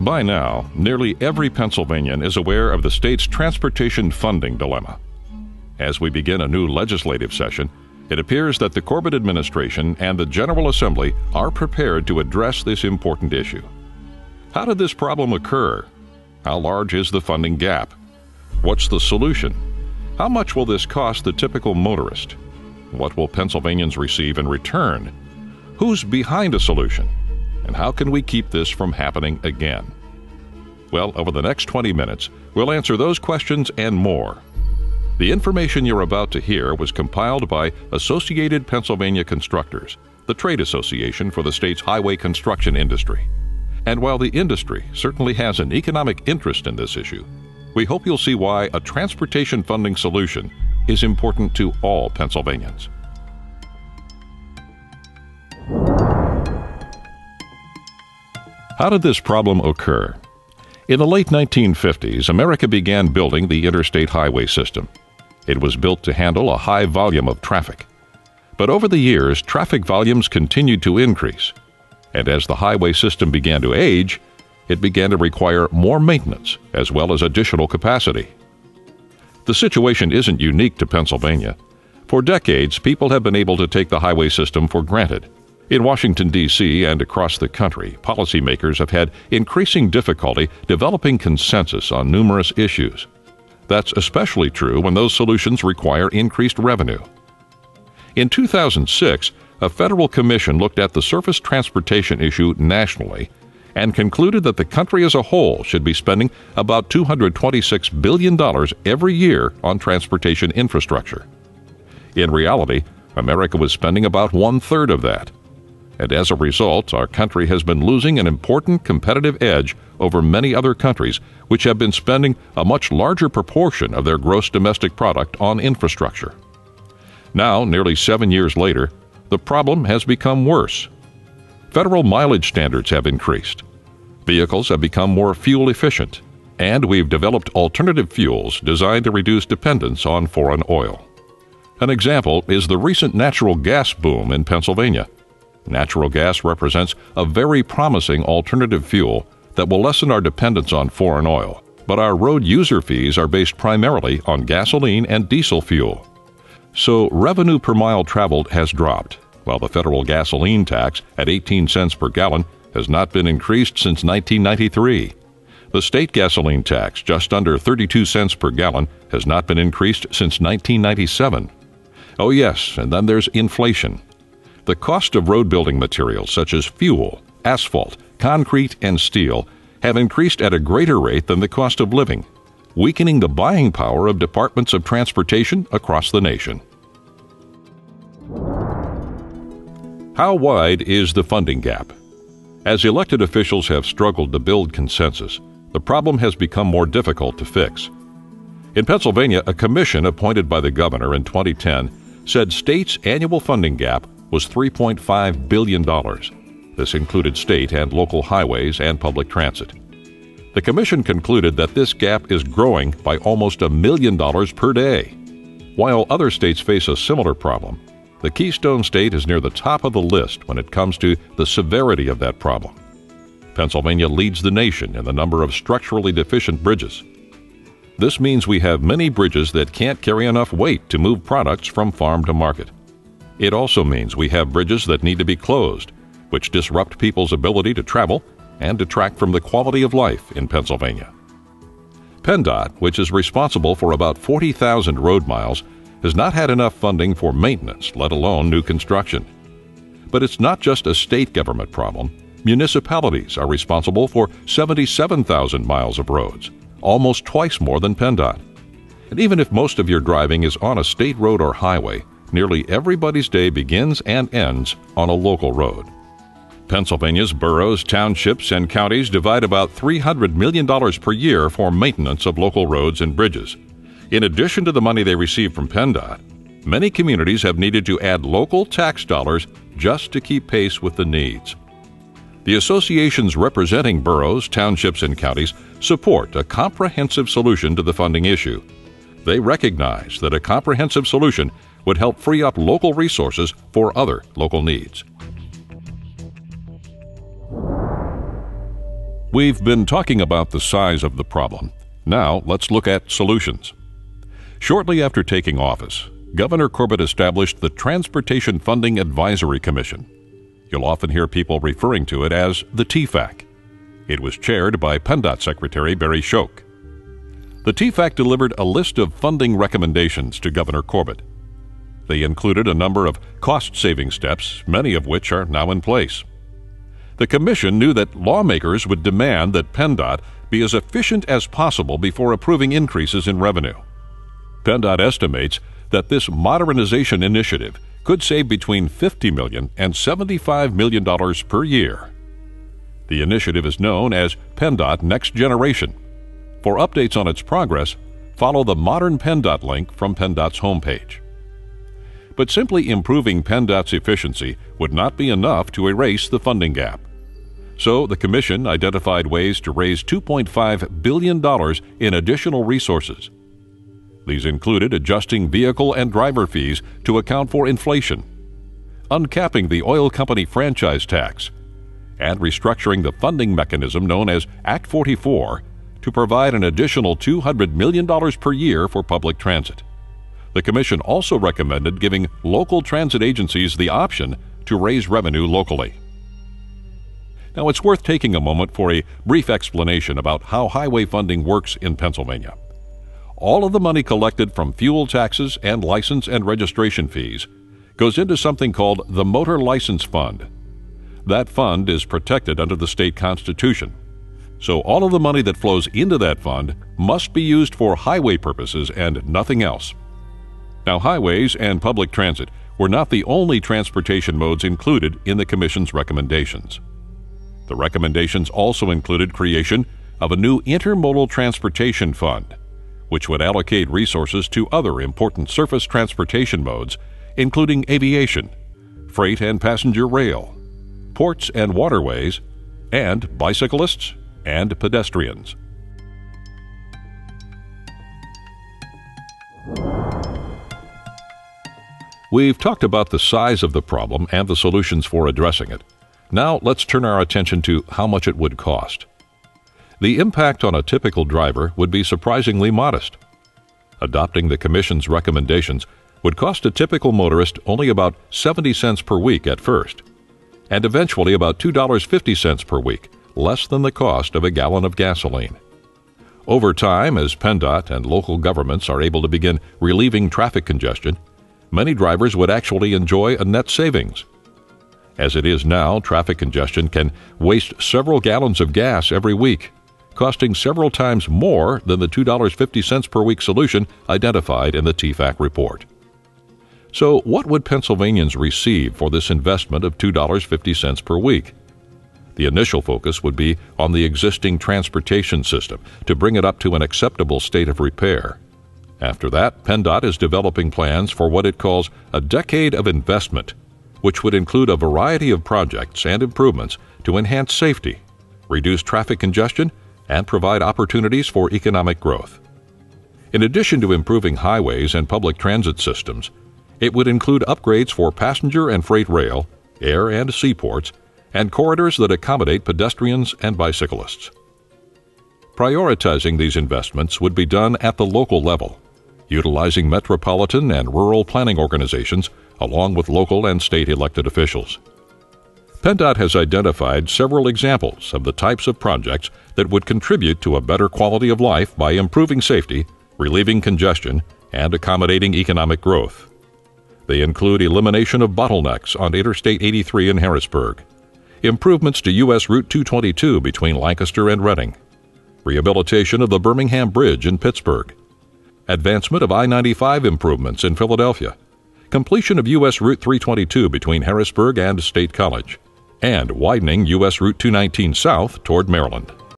By now, nearly every Pennsylvanian is aware of the state's transportation funding dilemma. As we begin a new legislative session, it appears that the Corbett administration and the General Assembly are prepared to address this important issue. How did this problem occur? How large is the funding gap? What's the solution? How much will this cost the typical motorist? What will Pennsylvanians receive in return? Who's behind a solution? And how can we keep this from happening again? Well, over the next 20 minutes, we'll answer those questions and more. The information you're about to hear was compiled by Associated Pennsylvania Constructors, the trade association for the state's highway construction industry. And while the industry certainly has an economic interest in this issue, we hope you'll see why a transportation funding solution is important to all Pennsylvanians. How did this problem occur? In the late 1950s, America began building the interstate highway system. It was built to handle a high volume of traffic. But over the years, traffic volumes continued to increase. And as the highway system began to age, it began to require more maintenance as well as additional capacity. The situation isn't unique to Pennsylvania. For decades, people have been able to take the highway system for granted. In Washington, D.C. and across the country, policymakers have had increasing difficulty developing consensus on numerous issues. That's especially true when those solutions require increased revenue. In 2006, a federal commission looked at the surface transportation issue nationally and concluded that the country as a whole should be spending about $226 billion every year on transportation infrastructure. In reality, America was spending about one-third of that. And as a result, our country has been losing an important competitive edge over many other countries which have been spending a much larger proportion of their gross domestic product on infrastructure. Now, nearly 7 years later, the problem has become worse. Federal mileage standards have increased. Vehicles have become more fuel efficient, and we've developed alternative fuels designed to reduce dependence on foreign oil. An example is the recent natural gas boom in Pennsylvania. Natural gas represents a very promising alternative fuel that will lessen our dependence on foreign oil, but our road user fees are based primarily on gasoline and diesel fuel. So revenue per mile traveled has dropped, while the federal gasoline tax at 18 cents per gallon has not been increased since 1993. The state gasoline tax, just under 32 cents per gallon, has not been increased since 1997. Oh yes, and then there's inflation. The cost of road building materials such as fuel, asphalt, concrete, and steel have increased at a greater rate than the cost of living, weakening the buying power of departments of transportation across the nation. How wide is the funding gap? As elected officials have struggled to build consensus, the problem has become more difficult to fix. In Pennsylvania, a commission appointed by the governor in 2010 said states' annual funding gap was $3.5 billion. This included state and local highways and public transit. The commission concluded that this gap is growing by almost $1 million per day. While other states face a similar problem, the Keystone State is near the top of the list when it comes to the severity of that problem. Pennsylvania leads the nation in the number of structurally deficient bridges. This means we have many bridges that can't carry enough weight to move products from farm to market. It also means we have bridges that need to be closed, which disrupt people's ability to travel and detract from the quality of life in Pennsylvania. PennDOT, which is responsible for about 40,000 road miles, has not had enough funding for maintenance, let alone new construction. But it's not just a state government problem. Municipalities are responsible for 77,000 miles of roads, almost twice more than PennDOT. And even if most of your driving is on a state road or highway, nearly everybody's day begins and ends on a local road. Pennsylvania's boroughs, townships, and counties divide about $300 million per year for maintenance of local roads and bridges. In addition to the money they receive from PennDOT, many communities have needed to add local tax dollars just to keep pace with the needs. The associations representing boroughs, townships, and counties support a comprehensive solution to the funding issue. They recognize that a comprehensive solution would help free up local resources for other local needs. We've been talking about the size of the problem. Now let's look at solutions. Shortly after taking office, Governor Corbett established the Transportation Funding Advisory Commission. You'll often hear people referring to it as the TFAC. It was chaired by PennDOT Secretary Barry Shoak. The TFAC delivered a list of funding recommendations to Governor Corbett. They included a number of cost-saving steps, many of which are now in place. The commission knew that lawmakers would demand that PennDOT be as efficient as possible before approving increases in revenue. PennDOT estimates that this modernization initiative could save between $50 million and $75 million per year. The initiative is known as PennDOT Next Generation. For updates on its progress, follow the Modern PennDOT link from PennDOT's homepage. But simply improving PennDOT's efficiency would not be enough to erase the funding gap. So the Commission identified ways to raise $2.5 billion in additional resources. These included adjusting vehicle and driver fees to account for inflation, uncapping the oil company franchise tax, and restructuring the funding mechanism known as Act 44 to provide an additional $200 million per year for public transit. The Commission also recommended giving local transit agencies the option to raise revenue locally. Now, it's worth taking a moment for a brief explanation about how highway funding works in Pennsylvania. All of the money collected from fuel taxes and license and registration fees goes into something called the Motor License Fund. That fund is protected under the state constitution. So all of the money that flows into that fund must be used for highway purposes and nothing else. Now, highways and public transit were not the only transportation modes included in the Commission's recommendations. The recommendations also included creation of a new intermodal transportation fund, which would allocate resources to other important surface transportation modes, including aviation, freight and passenger rail, ports and waterways, and bicyclists and pedestrians. We've talked about the size of the problem and the solutions for addressing it. Now let's turn our attention to how much it would cost. The impact on a typical driver would be surprisingly modest. Adopting the Commission's recommendations would cost a typical motorist only about 70 cents per week at first, and eventually about $2.50 per week, less than the cost of a gallon of gasoline. Over time, as PennDOT and local governments are able to begin relieving traffic congestion, many drivers would actually enjoy a net savings. As it is now, traffic congestion can waste several gallons of gas every week, costing several times more than the $2.50 per week solution identified in the TFAC report. So what would Pennsylvanians receive for this investment of $2.50 per week? The initial focus would be on the existing transportation system to bring it up to an acceptable state of repair. After that, PennDOT is developing plans for what it calls a decade of investment, which would include a variety of projects and improvements to enhance safety, reduce traffic congestion, and provide opportunities for economic growth. In addition to improving highways and public transit systems, it would include upgrades for passenger and freight rail, air and seaports, and corridors that accommodate pedestrians and bicyclists. Prioritizing these investments would be done at the local level, utilizing metropolitan and rural planning organizations along with local and state elected officials. PennDOT has identified several examples of the types of projects that would contribute to a better quality of life by improving safety, relieving congestion, and accommodating economic growth. They include elimination of bottlenecks on Interstate 83 in Harrisburg, improvements to U.S. Route 222 between Lancaster and Reading, rehabilitation of the Birmingham Bridge in Pittsburgh, advancement of I-95 improvements in Philadelphia, completion of U.S. Route 322 between Harrisburg and State College, and widening U.S. Route 219 south toward Maryland.